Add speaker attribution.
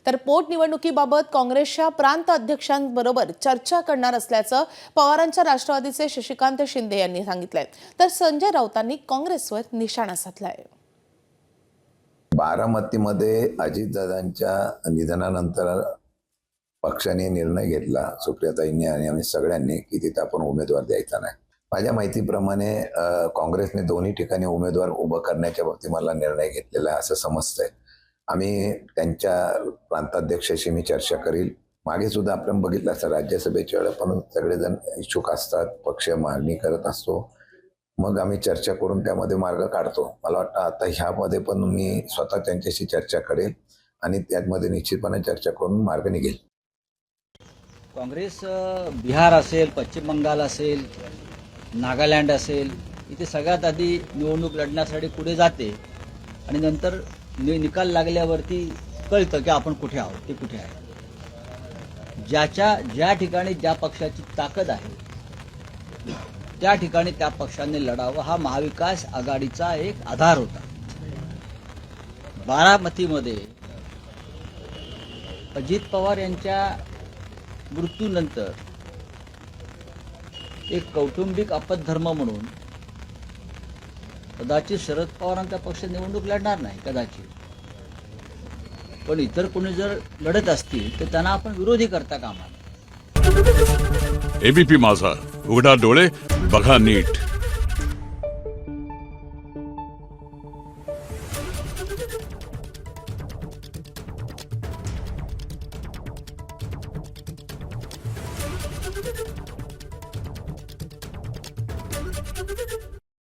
Speaker 1: तर पोटनिवडणुकीबाबत काँग्रेसच्या प्रांत अध्यक्षांबरोबर चर्चा करणार असल्याचं पवारांच्या राष्ट्रवादीचे शशिकांत शिंदे यांनी सांगितलंय। तर संजय राऊतांनी काँग्रेसवर निशाणा साधलाय।
Speaker 2: बारामतीमध्ये अजितदादांच्या निधनानंतर पक्षाने निर्णय घेतला, सुप्रियाताईंनी आणि आम्ही सगळ्यांनी, की तिथे आपण उमेदवार द्यायचा नाही। माझ्या माहितीप्रमाणे काँग्रेसने दोन्ही ठिकाणी उमेदवार उभं करण्याच्या बाबतीत मला निर्णय घेतलेला आहे असं समजतंय। आम्ही त्यांच्या प्रांताध्यक्षाशी मी चर्चा करील। मागे सुद्धा आपण बघितलं असं राज्यसभेच्या वेळेला पण सगळेजण इच्छुक असतात, पक्ष मागणी करत असतो, मग आम्ही चर्चा करून त्यामध्ये मार्ग काढतो। मला वाटतं आता ह्यामध्ये पण मी स्वतः त्यांच्याशी चर्चा करेल आणि त्यामध्ये निश्चितपणे चर्चा करून मार्ग निघेल।
Speaker 3: काँग्रेस बिहार असेल, पश्चिम बंगाल असेल, नागालँड असेल, इथे सगळ्यात आधी निवडणूक लढण्यासाठी पुढे जाते आणि नंतर निकाल लागल्यावरती कळतं की आपण कुठे आहोत, ते कुठे आहे। ज्या ठिकाणी ज्या पक्षाची ताकद आहे त्या ठिकाणी त्या पक्षाने लढावं, हा महाविकास आघाडीचा एक आधार होता। बारामतीमध्ये अजित पवार यांच्या मृत्यूनंतर एक कौटुंबिक अपधर्म म्हणून कदाचित शरद पवारांचा पक्ष निवडणूक लढणार नाही कदाचित, पण इतर कोणी जर लढत असतील तर त्यांना आपण विरोधी करता कामा नये।
Speaker 4: एबीपी माझा, उघडा डोळे बघा नीट।